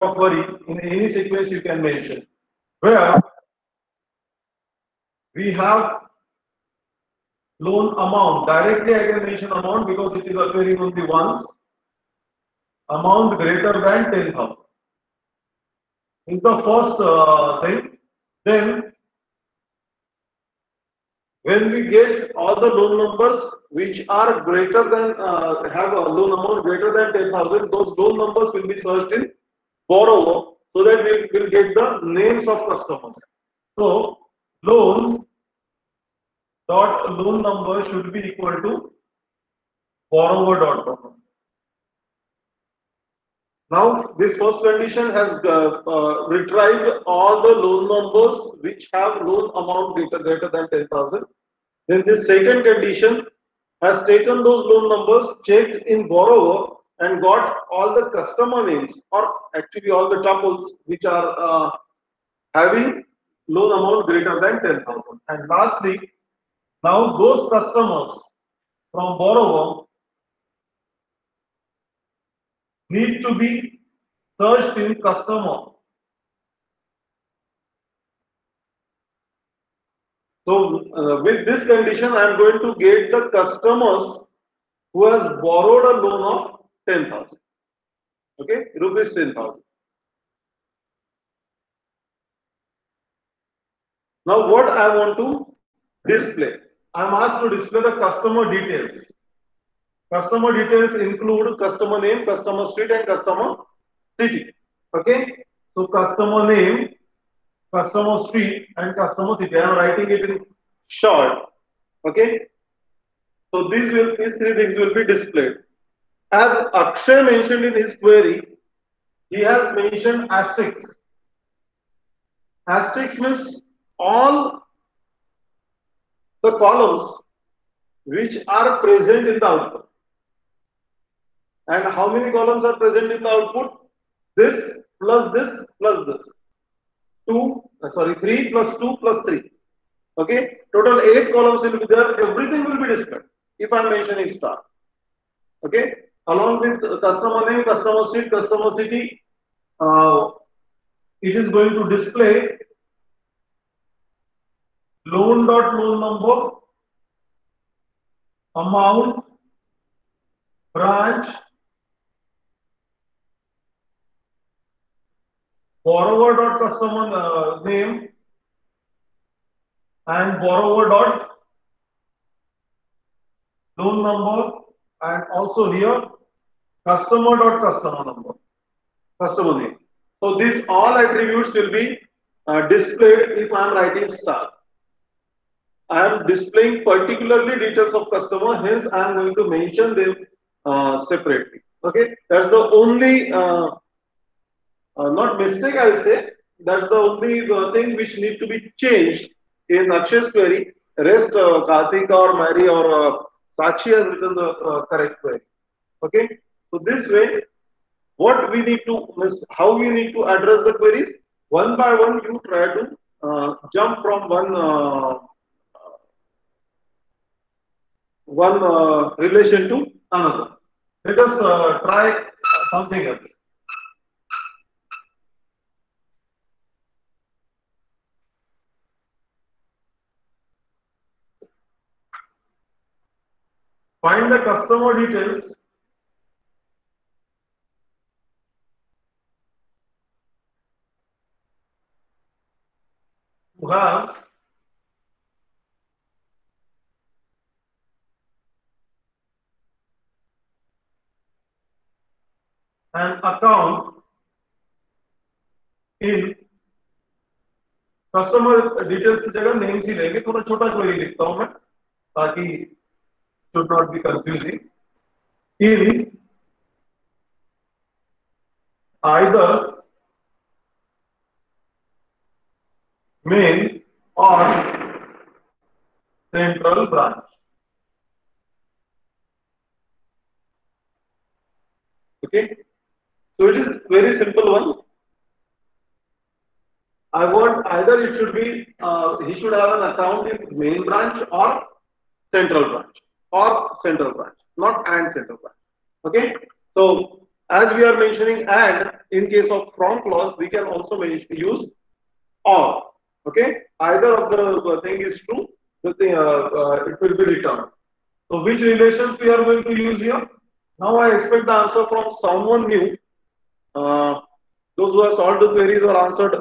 of worry. In any sequence you can mention. Where we have loan amount. Directly I can mention amount because it is occurring only once. Amount greater than 10,000 is the first thing. Then when we get all the loan numbers which are greater than have a loan amount greater than 10,000, those loan numbers will be searched in borrower so that we will get the names of customers. So loan dot loan number should be equal to borrower dot borrower. Now this first condition has retrieved all the loan numbers which have loan amount greater than 10,000. Then this second condition has taken those loan numbers, checked in borrower and got all the customer names or actually all the tuples which are having loan amount greater than 10,000. And lastly, now those customers from borrower need to be searched in customer. So with this condition, I am going to get the customers who has borrowed a loan of 10,000. Okay, rupees 10,000. Now what I want to display? I am asked to display the customer details. Customer details include customer name, customer street and customer city. Okay, so customer name, customer street and customer city. I am writing it in short. Okay, so these three things will be displayed. As Akshay mentioned in his query, he has mentioned asterisks. Asterisks means all the columns which are present in the output. And how many columns are present in the output? This plus this plus this. 3 plus 2 plus 3. Okay, total 8 columns will be there. Everything will be displayed if I am mentioning star. Okay, along with customer name, customer street, customer city, it is going to display loan number, amount, branch, borrower customer name, and borrower loan number, and also here customer number, customer name. So these all attributes will be displayed if I am writing star. I am displaying particularly details of customer, hence I am going to mention them separately. Okay, that's the only not mistake I will say. That's the only thing which need to be changed in Akshay's query. Rest Karthika or Mary or Sakshi has written the correct query. Okay, so this way, what we need to how we need to address the queries one by one. You try to jump from one relation to another. Let us try something else. Find the customer details who have an account in customer details की जगह names ही लेंगे. थोड़ा छोटा query लिखता हूं मैं ताकि should not be confusing. In either main or central branch. Okay, so it is very simple one. I want either it should be he should have an account in main branch or central branch, not and central branch. Okay, so As we are mentioning and, in case of from clause, we can also use or. Okay, either of the thing is true, the thing, it will be returned. So which relations we are going to use here? Now I expect the answer from someone new. Those who have solved the queries or answered.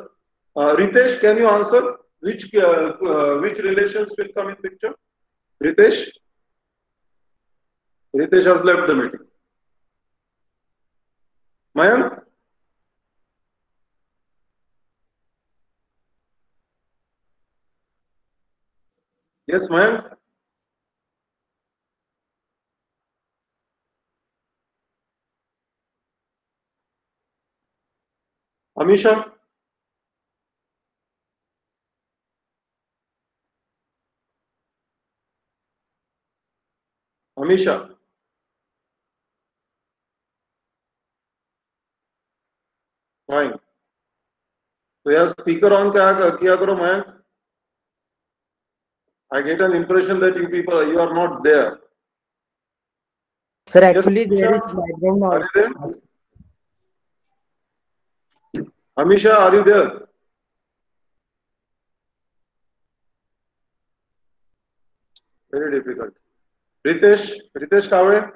Ritesh, can you answer which relations will come in picture? Ritesh? Ritesh has left the meeting. Mayank? Yes, Mayank? Amisha? Amisha? Fine. तो यार speaker on किया करो Mayank. I get an impression that you people you are not there. Sir, Yes, actually there is Amisha? background Are noise. you there? Amisha, are you there? Very difficult. Ritesh Kavre,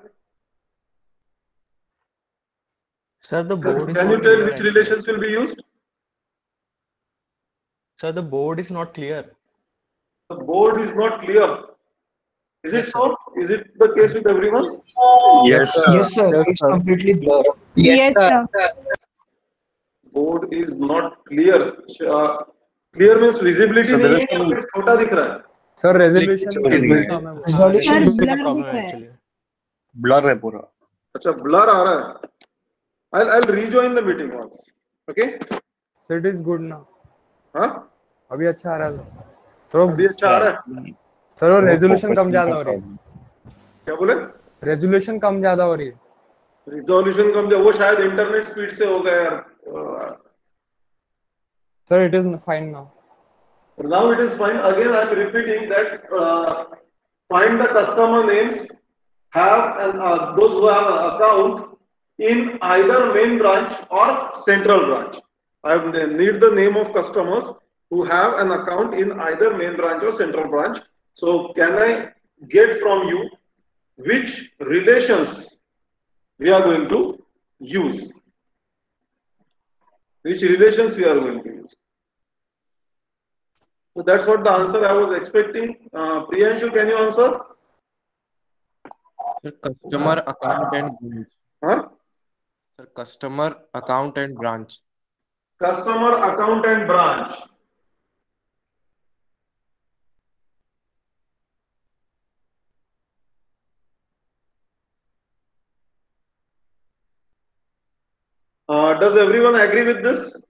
Sir, the board is can you not tell clear which actually. relations will be used? Sir, the board is not clear. The board is not clear. Is it Yes, so? Is it the case with everyone? Yes, sir. Yes, sir. It's completely blur. Yes, sir. Board is not clear. Clear means visibility So there नहीं is है या some फिर छोटा दिख रहा है? Sir resolution visibility कम है वो। Resolution Sir, is blur problem दिख रहा है. actually. blur है पूरा. अच्छा blur आ रहा है. I'll rejoin the meeting once. Okay? Sir it is good ना. हाँ? अभी अच्छा आ रहा है सर. अभी अच्छा आ रहा है. सर वो रेजोल्यूशन कम ज्यादा हो रही है. क्या बोले? रेजोल्यूशन कम ज्यादा हो रही है. रिजोल्यूशन कम वो शायद इंटरनेट स्पीड से होगा यार. Sir it is fine now. Now it is fine. Again, I am repeating that find the customer names, have and those who have an account in either main branch or central branch. I need the name of customers who have an account in either main branch or central branch. So can I get from you which relations we are going to use? Which relations we are going to use? So that's what the answer I was expecting. Priyanshu, can you answer? Sir, customer account and branch. Huh? Sir, customer account and branch. Customer account and branch. Does everyone agree with this?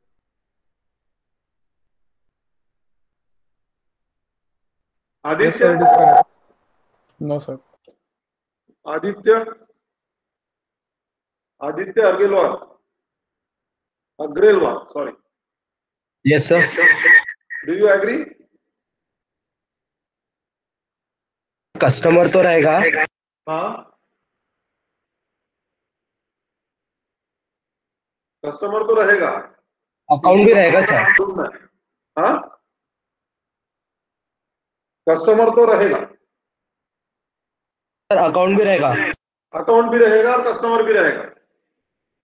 Yes, sir, it is Aditya? correct. No, sir. Aditya? Aditya Agrelwar, sorry. Yes, sir. Do you agree? Customer तो रहेगा. हाँ. Customer तो रहेगा. Account भी रहेगा sir. हाँ. Customer तो रहेगा. सर अकाउंट भी रहेगा. अकाउंट भी रहेगा और कस्टमर भी रहेगा.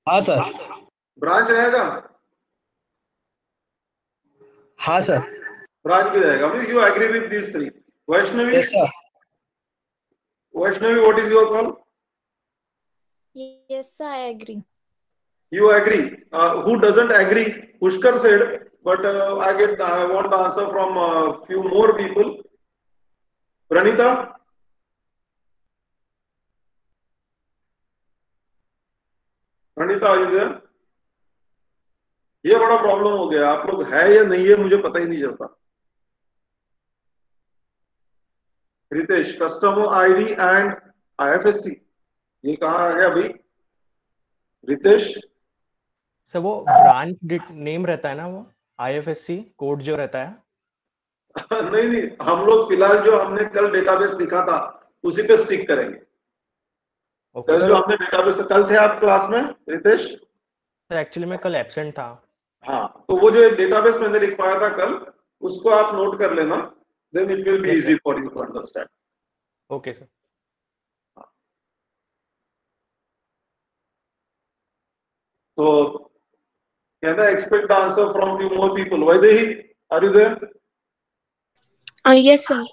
हाँ सर. ब्रांच रहेगा. हाँ सर. ब्रांच भी रहेगा. You agree with these three? Vaishnavi? Yes, sir. Vaishnavi, what is your call? Yes, sir, I agree. You agree. Who doesn't agree? Pushkar said, but I want the answer from a few more people. Pranita? Pranita, are you there? ये बड़ा problem हो गया. आप लोग है या नहीं है मुझे पता ही नहीं चलता. Ritesh, customer ID and IFSC ये कहाँ आ गया भाई? रितेश? सर वो ब्रांच नेम रहता है ना, वो आईएफएससी कोड जो रहता है. नहीं, हम लोग फिलहाल जो हमने कल डेटाबेस लिखा था उसी पे स्टिक करेंगे. ओके कल जो हमने डेटाबेस कल थे आप क्लास में रितेश? सर, एक्चुअली मैं कल एब्सेंट था। हाँ, तो वो जो डेटाबेस मैंने लिखवाया था कल, उसको आप नोट कर लेना, then it will be Yes, easy sir. For you to understand. Okay sir. So can I expect the answer from few more people? Vaidehi, are you there? Yes, sir.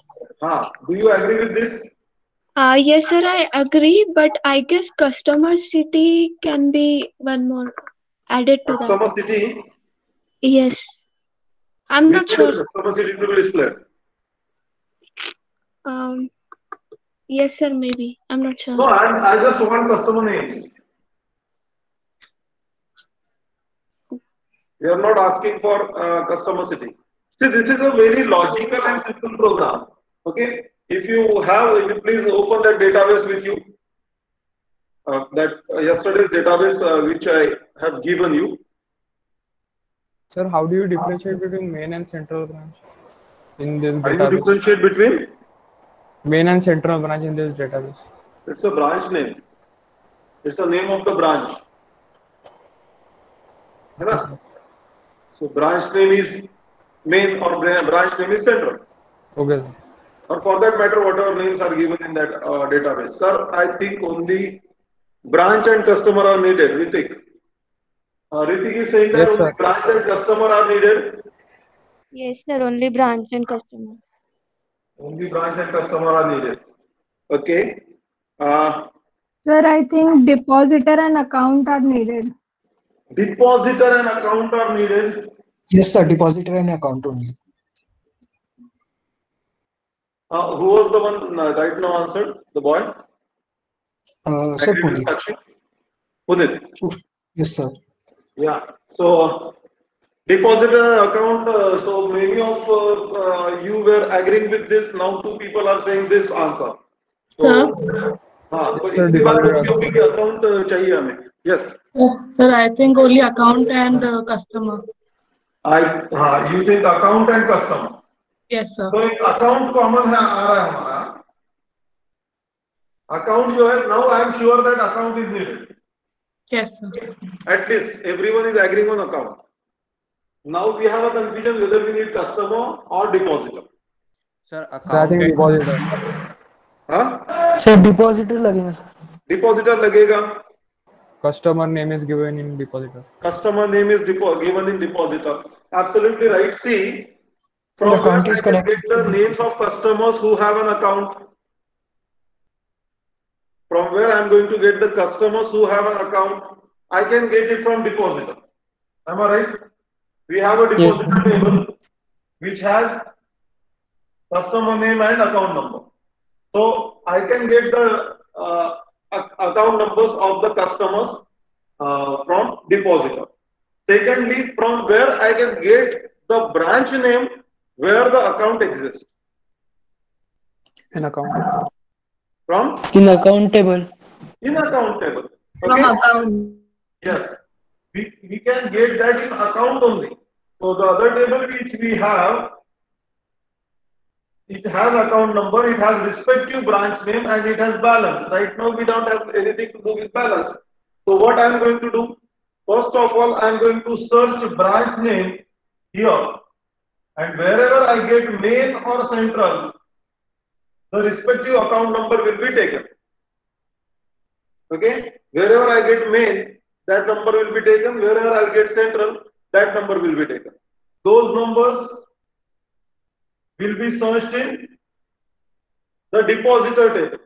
Do you agree with this? Yes, sir, I agree, but I guess customer city can be one more added to that. Customer city, Yes. I'm we not need sure. a customer city to be displayed. Yes, sir, maybe. I'm not sure. No, I just want customer names. We are not asking for customer city. See, this is a very logical and simple program. Okay, if you have, you please open that database with you. Yesterday's database which I have given you. Sir, how do you differentiate between main and central branch in this How you database? differentiate between? Main and central branch in this database. It's a branch name. It's the name of the branch. है ना? Yes, sir. So branch name is main or branch name is central. Okay, sir. Or for that matter, whatever names are given in that database. Sir, I think only branch and customer are needed. Ritik. Ritik is saying that Yes, only sir. branch and customer are needed. Yes, sir. Only branch and customer. Only branch and customer are needed. Okay. Sir, I think depositor and account are needed. Depositor and account are needed. Yes, sir. Depositor and account only. Who was the one right now answered? The boy? Sir, Agree with Puneet. Sakshi? Punit. Yes, sir. Yeah. So depositor account. So many of you were agreeing with this. Now two people are saying this answer. So, हाँ, तो Sir, इतनी बार depositor क्योंकि account चाहिए हमें. Yes. Sir, I think only account and customer. You think account and customer. Yes, sir. तो एक account common है आ रहा है हमारा. Account जो है, now I am sure that account is needed. Yes, sir. At least everyone is agreeing on account. Now we have a confusion whether we need customer or depositor. Sir, Sir, I think account. depositor. हाँ? Sir, depositor लगेगा sir. Depositor लगेगा. Customer name is given in depositor. Customer name is given in depositor. Absolutely right. See, from The where account I is can connected get the to names of customers who have an account. From where I am going to get the customers who have an account, I can get it from depositor. Am I right? We have a depositor table which has customer name and account number. So I can get the account numbers of the customers from depositor. Secondly, from where I can get the branch name where the account exists. In account. From? In account table. In account table. From Okay? account. Yes. We can get that in account only. So the other table which we have, it has account number, it has respective branch name, and it has balance. Right now we don't have anything to do with balance. So what I am going to do? First of all, I am going to search branch name here, and wherever I get main or central, the respective account number will be taken. Okay? Wherever I get main, that number will be taken. Wherever I get central, that number will be taken. Those numbers will be searched in the depositor table.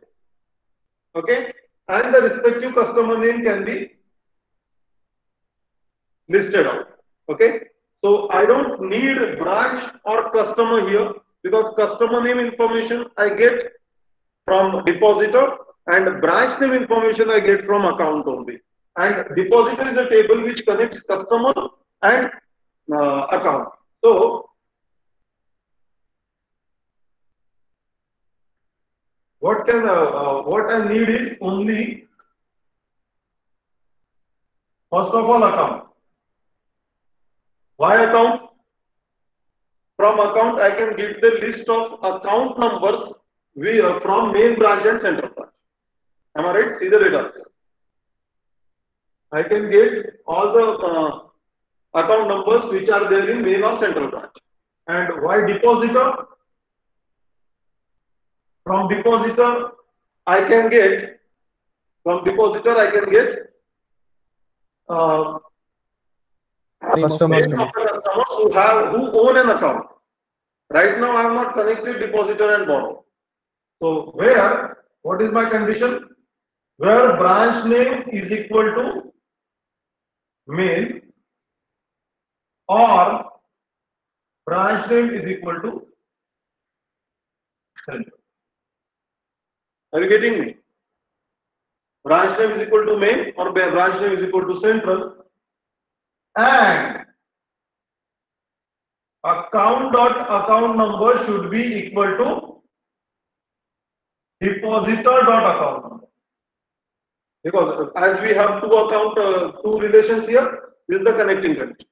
Okay? And the respective customer name can be listed out. Okay? So I don't need branch or customer here because customer name information I get from depositor and branch name information I get from account only. And depositor is a table which connects customer and account. So what I need is only first of all account. Why account? From account I can get the list of account numbers from main branch and central branch. Am I right? See the database. I can get all the account numbers which are there in main or central branch. And why depositor? From depositor, I can get Customer names name. of the customers who own an account. Right now, I have not connected depositor and borrower. So what is my condition? Where branch name is equal to main or branch name is equal to central. Are you getting me? Branch name is equal to main or branch name is equal to central, and account number should be equal to depositor.account number. Because as we have two relations here, this is the connecting condition.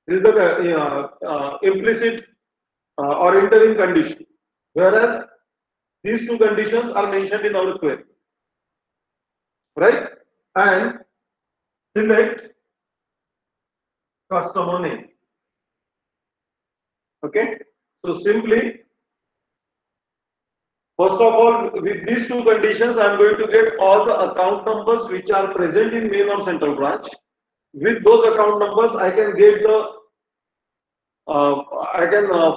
This is the implicit or interim condition. Whereas these two conditions are mentioned in our query. Right? And select customer name. Okay? So simply, first of all, with these two conditions, I am going to get all the account numbers which are present in main or central branch. With those account numbers, I can get the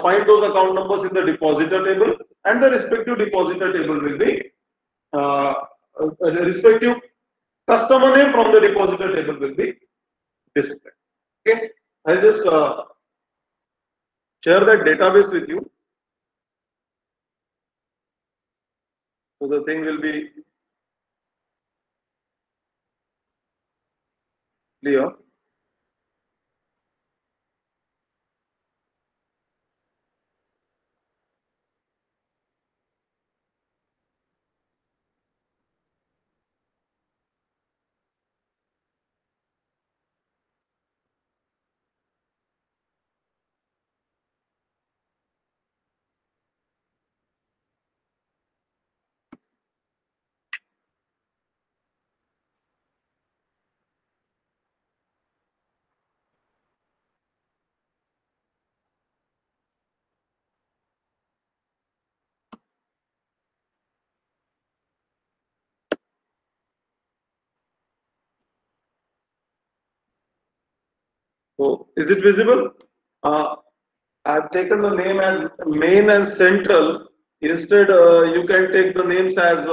find those account numbers in the depositor table, and the respective depositor table will be respective customer name from the depositor table will be displayed. Okay, I'll just share that database with you, so the thing will be clear. So is it visible? I've taken the name as main and central. Instead, you can take the names as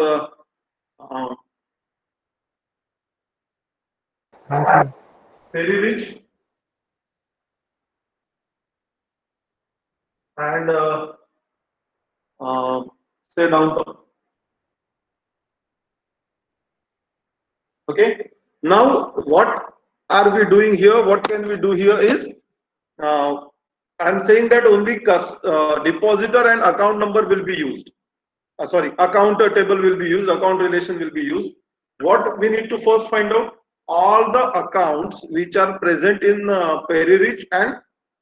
Perry Ridge and say downtown. Okay. Now, what are we doing here? What can we do here is, I'm saying that only depositor and account number will be used. Account table will be used, account relation will be used. What we need to first find out, all the accounts which are present in Perry Ridge and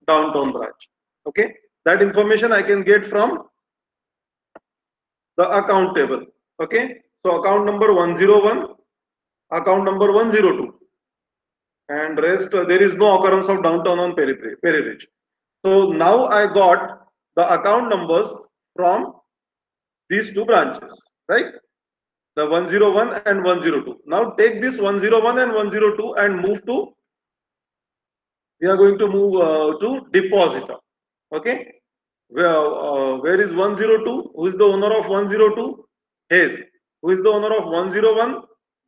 downtown branch. Okay, that information I can get from the account table. Okay, so account number 101, account number 102, and rest there is no occurrence of downtown on Perry Ridge. So now I got the account numbers from these two branches, right? The 101 and 102. Now take this 101 and 102 and move to, we are going to move to depositor. Okay, where is 102? Who is the owner of 102? Hayes. Who is the owner of 101?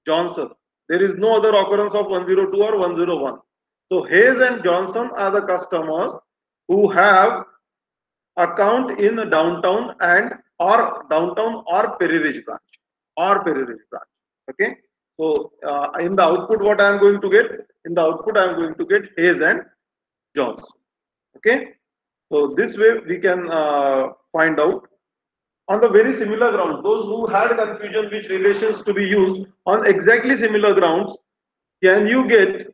Johnson. There is no other occurrence of 102 or 101. So Hayes and Johnson are the customers who have account in downtown or Perry Ridge branch. Okay, so in the output, what I am going to get? In the output, I am going to get Hayes and Johnson. Okay, so this way we can find out on the very similar grounds. Those who had confusion which relations to be used, on exactly similar grounds, can you get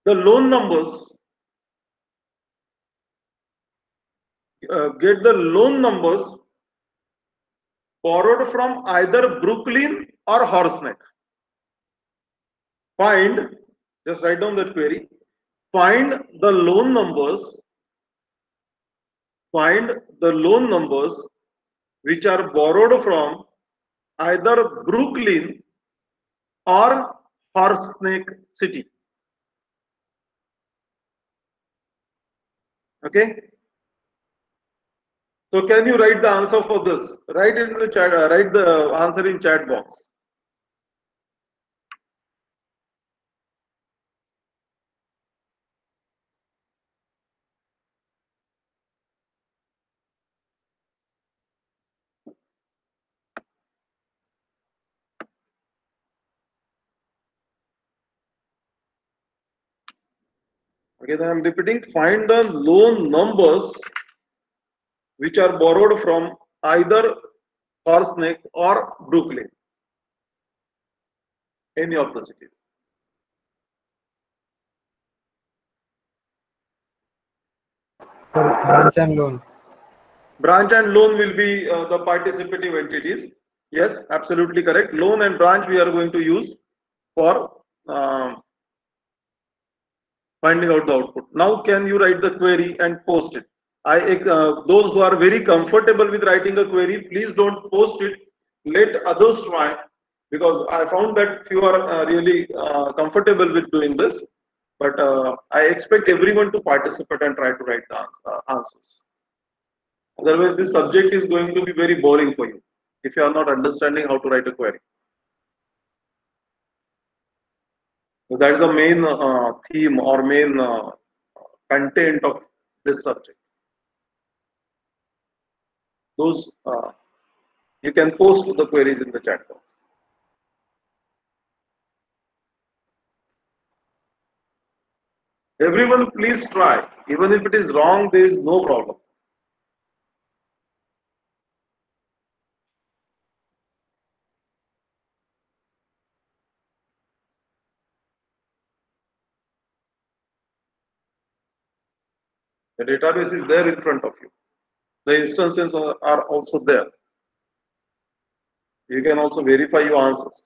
the loan numbers? Get the loan numbers borrowed from either Brooklyn or Horseneck. Find, just write down that query. Find the loan numbers. Find the loan numbers which are borrowed from either Brooklyn or Horseneck City. Okay. So can you write the answer for this? Write it in the chat. Write the answer in chat box. Okay, then I'm repeating. Find the loan numbers which are borrowed from either Horseneck or Brooklyn, any of the cities. Branch and loan. Branch and loan will be the participative entities. Yes, absolutely correct. Loan and branch we are going to use for finding out the output. Now, can you write the query and post it? Those who are very comfortable with writing a query, please don't post it. Let others try, because I found that few are really comfortable with doing this. But I expect everyone to participate and try to write the answers. Otherwise, this subject is going to be very boring for you if you are not understanding how to write a query. So that is the main theme or main content of this subject. Those you can post the queries in the chat box. Everyone, please try. Even if it is wrong, there is no problem. The database is there in front of you. The instances are also there. You can also verify your answers.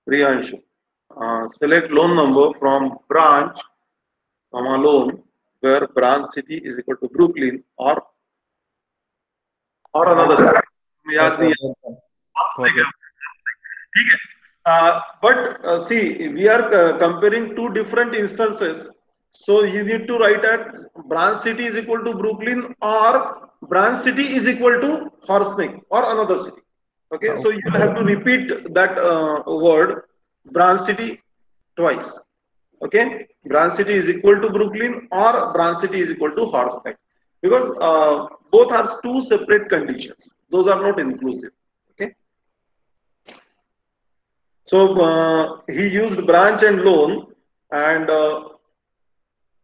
Priyanshu, select loan number from branch, loan, where branch city is equal to Brooklyn or another city. याद नहीं है. But see, we are comparing two different instances. So you need to write at branch city is equal to Brooklyn or branch city is equal to Horseneck or another city. Okay, so you have to repeat that word branch city twice. Okay, branch city is equal to Brooklyn or branch city is equal to Horseneck, because both are two separate conditions. Those are not inclusive. Okay. So he used branch and loan, and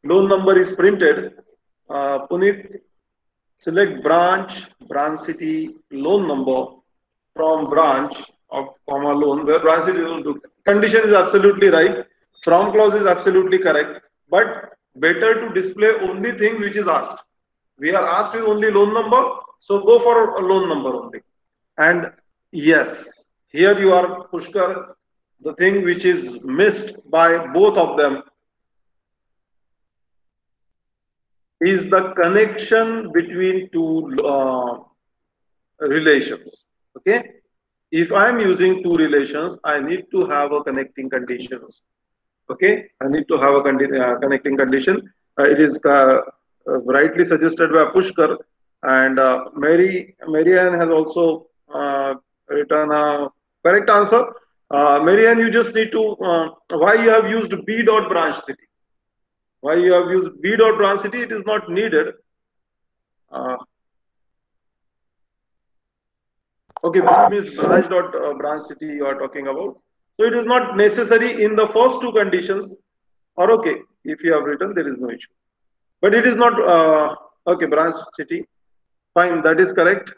loan number is printed. Puneet, select branch city, loan number from branch of loan, where branch city is condition is absolutely right. From clause is absolutely correct, but better to display only thing which is asked. We are asked with only loan number, so go for a loan number only. And yes, here you are, Pushkar. The thing which is missed by both of them is the connection between two relations. Okay, if I am using two relations, I need to have a connecting conditions. Okay, I need to have a connecting condition. It is rightly suggested by Pushkar And Marianne has also written a correct answer. Marianne, you just need to why you have used B dot branch city. Why you have used B dot branch city? It is not needed. Okay, B means branch dot branch city you are talking about. So it is not necessary in the first two conditions. Or okay, if you have written, there is no issue. But it is not okay. Branch city, fine. That is correct.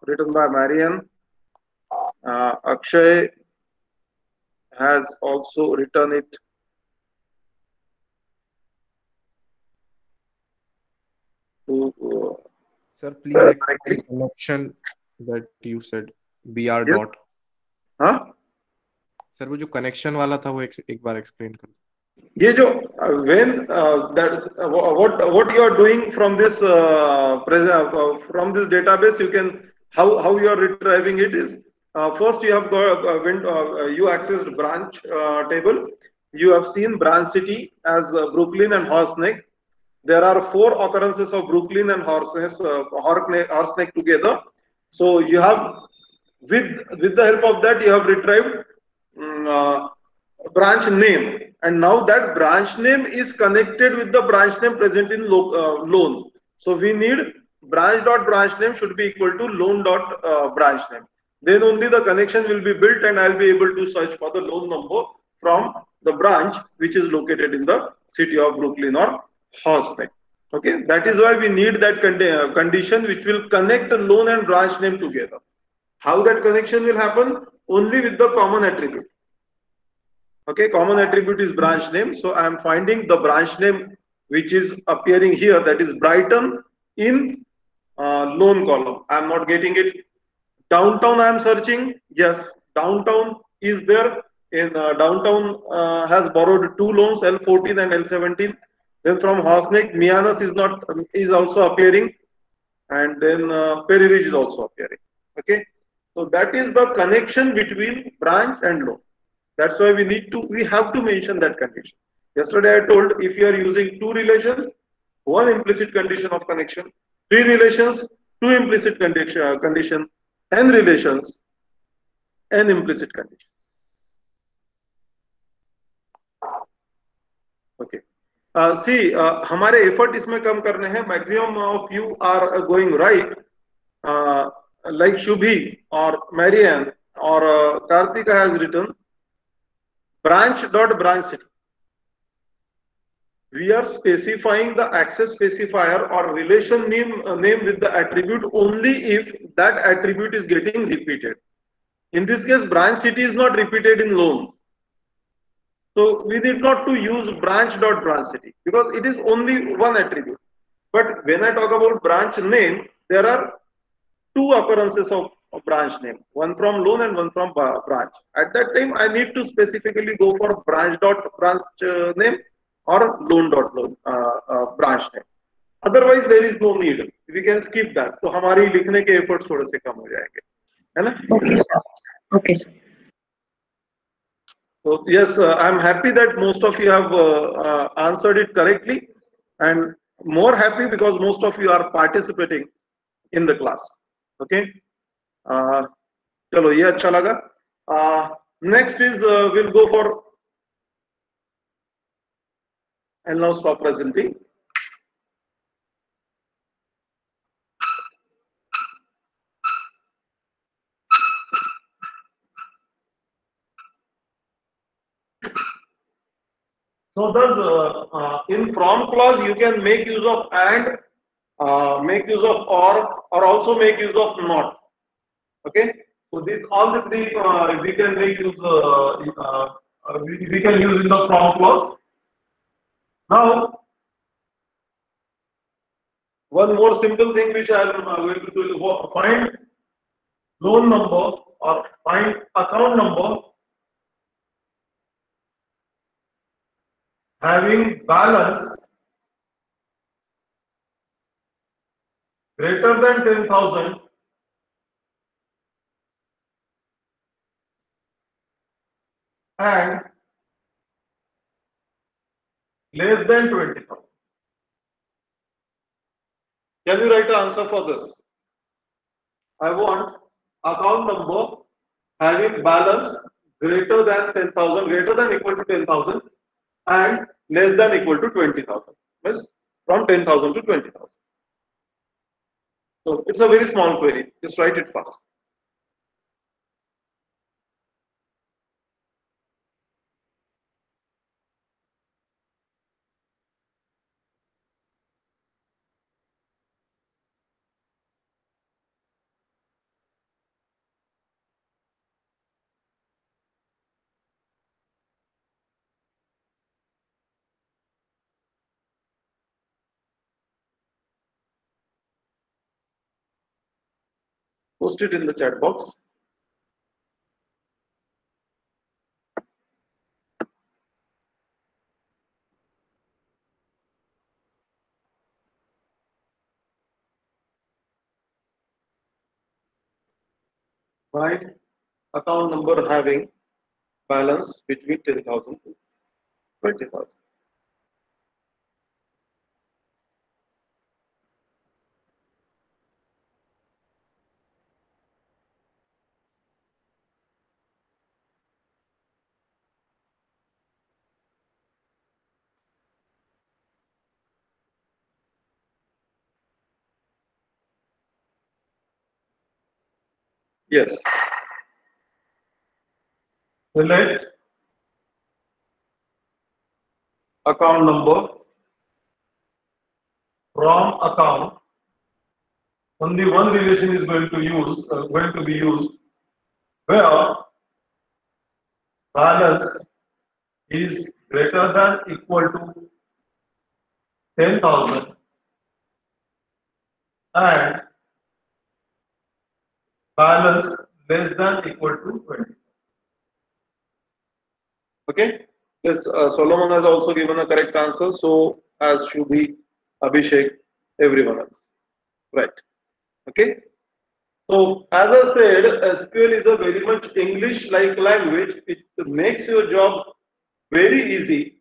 Written by Marianne. Akshay has also written it. Sir, please explain the connection that you said. BR Yes. dot. हाँ sir वो जो connection वाला था वो एक बार explain कर. ये जो when that what you are doing from this from this database, you can how you are retrieving it is first you have got when you accessed branch table, you have seen branch city as Brooklyn and Horseneck. There are 4 occurrences of Brooklyn and Horseneck together. So you have with the help of that you have retrieved branch name, and now that branch name is connected with the branch name present in loan. So we need branch name should be equal to loan branch name. Then only the connection will be built, and I'll be able to search for the loan number from the branch which is located in the city of Brooklyn or Horseneck. Okay, that is why we need that condition which will connect the loan and branch name together. How that connection will happen? Only with the common attribute. Okay, common attribute is branch name. So I am finding the branch name which is appearing here, that is Brighton, in loan column. I am not getting it. Downtown I am searching. Yes, downtown is there. In downtown has borrowed 2 loans, L14 and L17. Then from Horseneck, Mianus is also appearing, and then Perry Ridge is also appearing. Okay, so that is the connection between branch and loan. That's why we have to mention that condition. Yesterday I told if you are using 2 relations, 1 implicit condition of connection, 3 relations, 2 implicit condition, n relations, n implicit condition. Okay. See, हमारे effort इसमें कम करने हैं. Maximum of you are going right. Like Shubhi or Marianne or Kartika has written branch dot branch city. We are specifying the access specifier or relation name with the attribute only if that attribute is getting repeated. In this case, branch city is not repeated in loan. So we need not to use branch dot branch city because it is only one attribute. But when I talk about branch name, there are 2 occurrences of branch name, one from loan and one from branch. At that time, I need to specifically go for branch dot branch name or loan dot loan branch name. Otherwise, there is no need. We can skip that. तो हमारी लिखने के efforts थोड़े से कम हो जाएंगे, है ना? Okay, sir. Okay, sir. So yes, I'm happy that most of you have answered it correctly, and more happy because most of you are participating in the class. Okay. चलो ये अच्छा लगा. Next is we'll go for. I'll now stop presenting. So thus in from clause you can make use of and, make use of or also make use of not. Okay. So these all the 3 we can make use we can use in the from clause. Now one more simple thing which I am going to do, find loan number or find account number having balance greater than 10,000 and less than 20,000. Can you write an answer for this? I want account number having balance greater than 10,000, greater than equal to 10,000 and less than equal to 20,000. Means from 10,000 to 20,000. So it's a very small query. Just write it fast. Post it in the chat box. Right. Account number having balance between 10,000 to 20,000. Yes. Select account number from account. Only one relation is going to be used where balance is greater than equal to 10,000 and balance less than equal to 20. Okay. Yes, Solomon has also given a correct answer. So as Shubhi, Abhishek, everyone else. Right. Okay. So as I said, SQL is a very much English-like language. It makes your job very easy.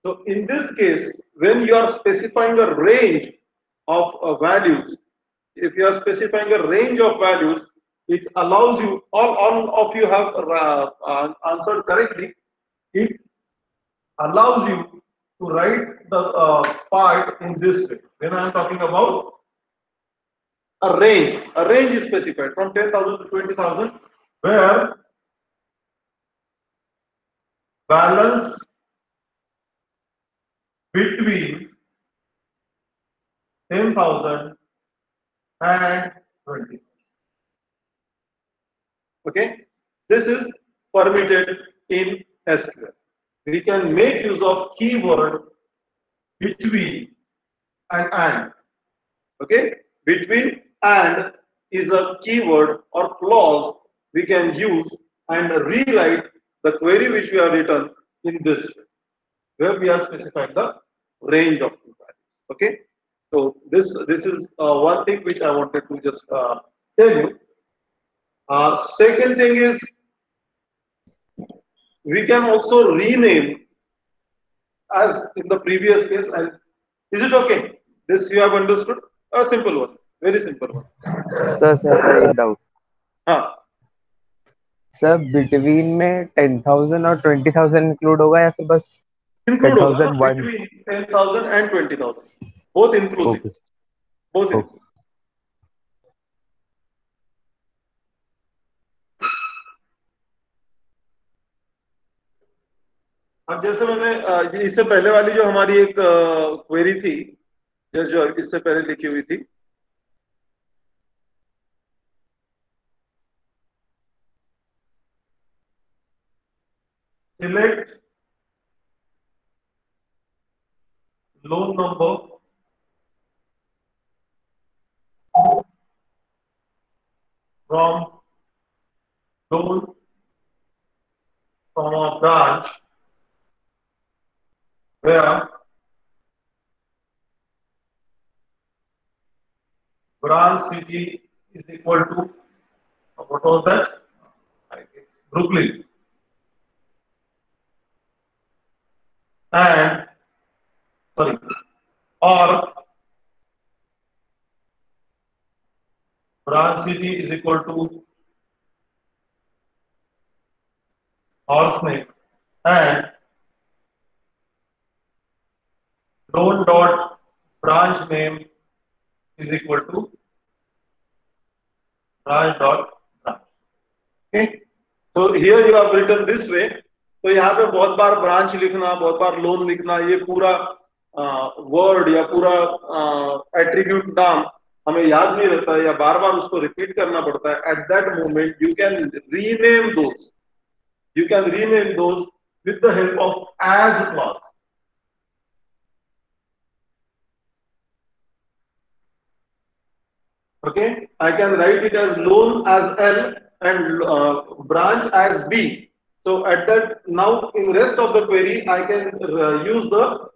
So in this case, when you are specifying a range of values, if you are specifying a range of values, it allows you, all of you have answered correctly. It allows you to write the part in this way. When I am talking about a range is specified from 10,000 to 20,000, where balance between 10,000 and 20. Okay, this is permitted in SQL. We can make use of keyword between and. Okay, between and is a keyword or clause we can use and rewrite the query which we have written in this way, where we are specifying the range of two values. Okay, so this is one thing which I wanted to just tell you. Second thing is we can also rename as in the previous case. And is it okay? This you have understood? A simple one, very simple one. Sir एक doubt हाँ sir between में 10,000 और 20,000 include होगा या फिर बस include होगा 10,000 once? between 10,000 and 20,000, both inclusive. Okay. Both Okay. inclusive. अब जैसे मैंने इससे पहले वाली जो हमारी एक क्वेरी थी जो इससे पहले लिखी हुई थी, select loan number from loan from a branch where branch city is equal to what was that? I guess Brooklyn. And sorry, or branch city is equal to horse name and loan dot branch name is equal to branch dot branch. Okay, so here you have written this way. तो यहाँ पे बहुत बार branch लिखना, बहुत बार loan लिखना, ये पूरा word या पूरा एट्रीब्यूट नाम हमें याद नहीं रहता है या बार बार उसको रिपीट करना पड़ता है. At that moment you can rename those, you can rename those with the help of as clause. Okay, I can write it as loan as L and branch as B. So at that, now in rest of the query I can use the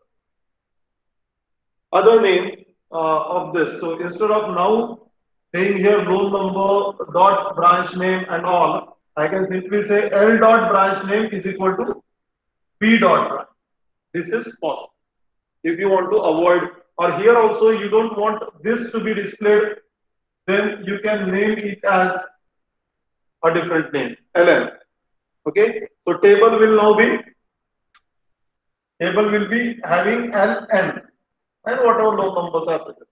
other name of this. So instead of now saying here loan number dot branch name and all, I can simply say L dot branch name is equal to B dot branch. This is possible if you want to avoid, or here also you don't want this to be displayed, then you can name it as a different name, LN. Okay, so table will now be having LN and whatever loan numbers are present.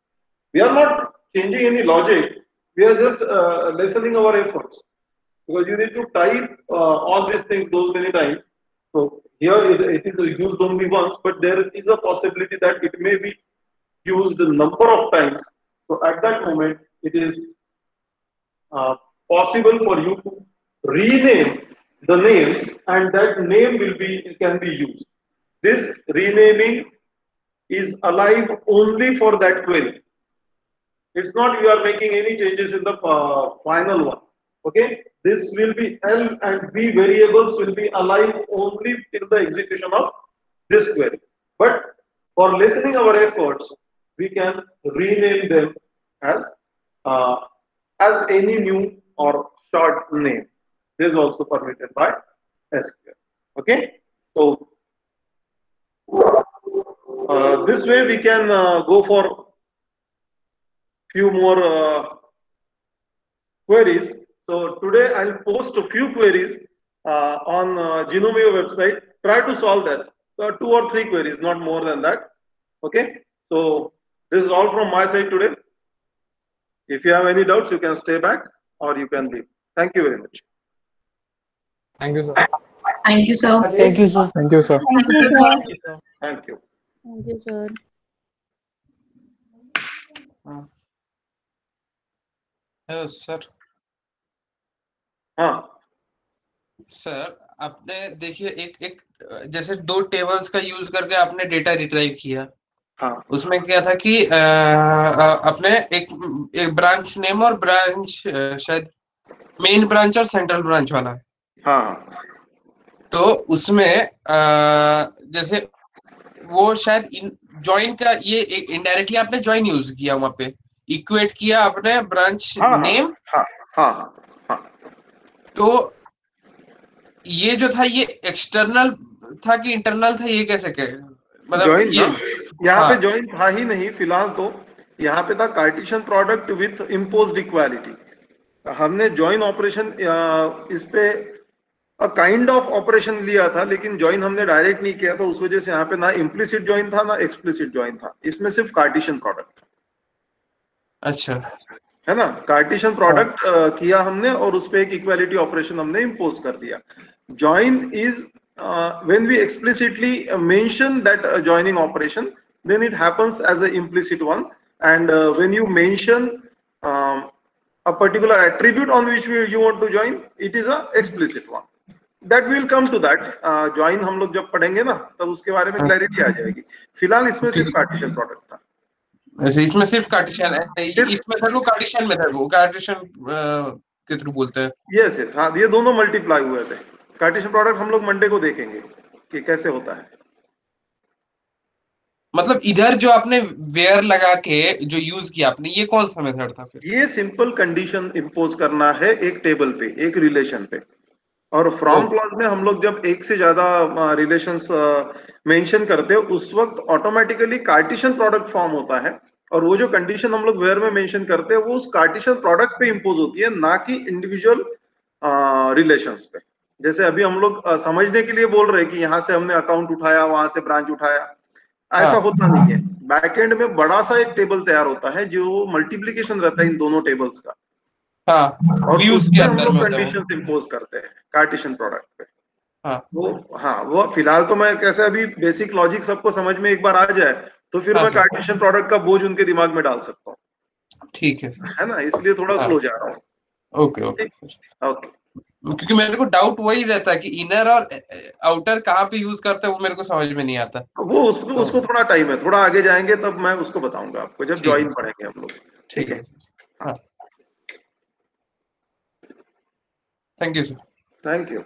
We are not changing any logic, we are just lessening our efforts, because you need to type all these things those many times. So here it is used only once, but there is a possibility that it may be used a number of times. So at that moment it is possible for you to rename the names, and that name can be used. This renaming is alive only for that query. It's not you are making any changes in the final one. Okay, this will be L and B variables will be alive only till the execution of this query. But for lessening our efforts, we can rename them as any new or short name. This is also permitted by SQL. Okay, so this way we can go for few more queries. So today I'll post a few queries on Genomio website. Try to solve that. 2 or 3 queries, not more than that. Okay. So this is all from my side today. If you have any doubts, you can stay back or you can leave. Thank you very much. Thank you, sir. Thank you, sir. Thank you, sir. Thank you, sir. Thank you, sir. Thank you. Thank you, sir. Sir हाँ sir आपने देखिए एक जैसे 2 tables का use करके आपने data retrieve किया. हाँ उसमें क्या था कि अपने एक ब्रांच नेम और ब्रांच शायद मेन ब्रांच और सेंट्रल ब्रांच वाला. हाँ तो उसमें जैसे वो शायद ज्वाइन का ये इनडायरेक्टली आपने ज्वाइन यूज किया, वहां पे इक्वेट किया आपने ब्रांच नेम. हाँ. तो ये जो था ये एक्सटर्नल था कि इंटरनल था, ये कैसे मतलब ज्वाइन ये यहाँ पे ज्वाइन था ही नहीं फिलहाल. तो यहाँ पे था Cartesian product with imposed equality. हमने ज्वाइन ऑपरेशन इस पे काइंड ऑफ ऑपरेशन लिया था, लेकिन ज्वाइन हमने डायरेक्ट नहीं किया था. उस वजह से यहाँ पे ना इम्प्लिसिट ज्वाइन था ना एक्सप्लिसिट ज्वाइन था. इसमें सिर्फ कार्टेशियन प्रोडक्ट. अच्छा है ना, कार्टेशियन प्रोडक्ट किया हमने और उस पे एक इक्वालिटी ऑपरेशन हमने इम्पोज कर दिया. Join is when we explicitly mention that joining operation, then it happens as an implicit one, and when you mention a particular attribute on which you want to join, it is a explicit one. That will come to that. join हम लोग जब पढ़ेंगे ना तब उसके बारे में clarity आ जाएगी. फिलहाल इसमें सिर्फ कार्टेशियन प्रोडक्ट था. अच्छा, इसमें सिर्फ कार्टेशियन है. इस मेथड को कार्टेशियन मेथड को कार्टेशियन के थ्रू बोलते हैं. यस हाँ, ये दोनों मल्टीप्लाई हुए थे. कार्टेशियन प्रोडक्ट हम लोग मंडे को देखेंगे कि कैसे होता है. मतलब इधर जो आपने वेयर लगा के जो यूज किया आपने, ये कौन सा मेथड था फिर? ये सिंपल कंडीशन इंपोज करना है एक टेबल पे, एक रिलेशन पे. और फ्रॉम क्लॉज में हम लोग जब एक से ज्यादा रिलेशंस मेंशन करते हैं उस वक्त ऑटोमेटिकली कार्टेशियन प्रोडक्ट फॉर्म होता है. और वो जो कंडीशन हम लोग वेयर में मेंशन करते हैं वो उस कार्टेशियन प्रोडक्ट पे इंपोज होती है, ना कि इंडिविजुअल रिलेशंस पे। जैसे अभी हम लोग समझने के लिए बोल रहे हैं कि यहाँ से हमने अकाउंट उठाया, वहां से ब्रांच उठाया, ऐसा होता नहीं है। बैकएंड में बड़ा सा एक टेबल तैयार होता है जो मल्टीप्लीकेशन रहता है इन दोनों टेबल्स का, और व्यूज के उसमें हम अंदर लोग में होता है वो। कंडीशंस इंपोज करते हैं कार्टेशियन प्रोडक्ट पे। हाँ वो फिलहाल तो मैं कैसे अभी बेसिक लॉजिक सबको समझ में एक बार आ जाए तो फिर मैं कार्टेशियन प्रोडक्ट का बोझ उनके दिमाग में डाल सकता हूँ। ठीक है है ना, इसलिए थोड़ा स्लो जा रहा हूँ। ओके ओके ओके, क्योंकि मेरे को डाउट वही रहता है कि इनर और आउटर कहाँ पे यूज करते हैं, वो मेरे को समझ में नहीं आता। वो उसको थोड़ा टाइम है, थोड़ा आगे जाएंगे तब मैं उसको बताऊंगा आपको, जब ज्वाइन पढ़ेंगे हम लोग। ठीक है, हाँ, thank you sir. Thank you.